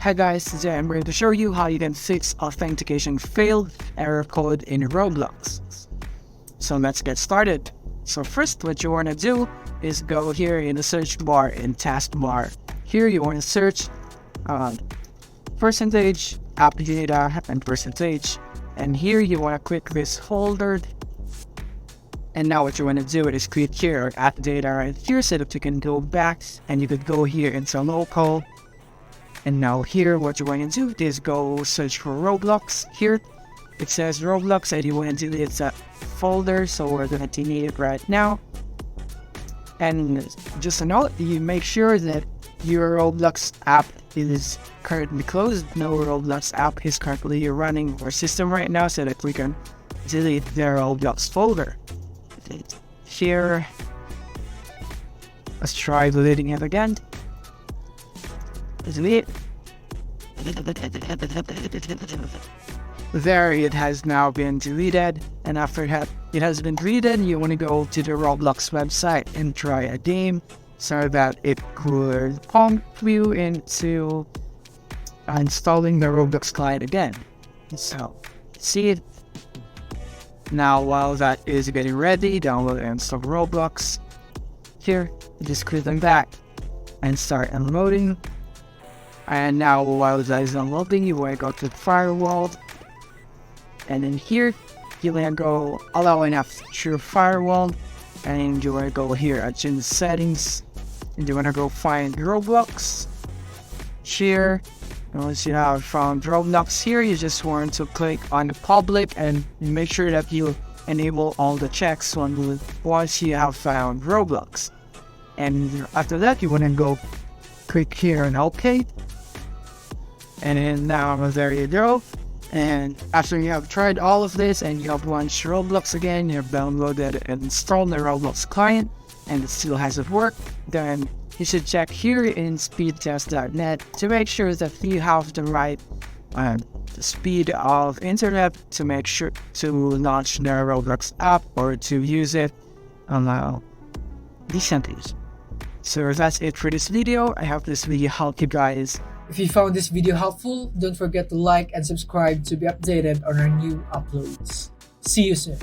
Hi guys, today I'm going to show you how you can fix authentication failed error code in Roblox. So let's get started. So first, what you want to do is go here in the search bar in taskbar. Here you want to search percentage app data and percentage, and here you want to click this folder. And now what you want to do is click here app data right here so that you can go back and you could go here into local. And now here what you want to do is go search for Roblox. Here it says Roblox and you want to delete that folder, so we're going to delete it right now. And just a note, you make sure that your Roblox app is currently closed. No Roblox app is currently running our system right now, so that we can delete the Roblox folder. Here, let's try deleting it again. Delete. There, it has now been deleted, and after it has been deleted, you want to go to the Roblox website and try a game so that it could prompt you into installing the Roblox client again. So, see it. Now, while that is getting ready, download and install Roblox. Here, just click on that and start unloading. And now, while that is unloading, you want to go to the firewall. And then here, you want to go allow enough through firewall. And you want to go here at change settings. And you want to go find Roblox. Here. And once you have found Roblox here, you just want to click on the public and make sure that you enable all the checks once you have found Roblox. And after that, you want to go click here on OK. And then now there you go. And after you have tried all of this and you have launched Roblox again, you have downloaded and installed the Roblox client, and it still hasn't worked, then you should check here in speedtest.net to make sure that you have the right speed of internet to make sure to launch the Roblox app or to use it decently. So that's it for this video. I hope this video helped you guys. If you found this video helpful, don't forget to like and subscribe to be updated on our new uploads. See you soon.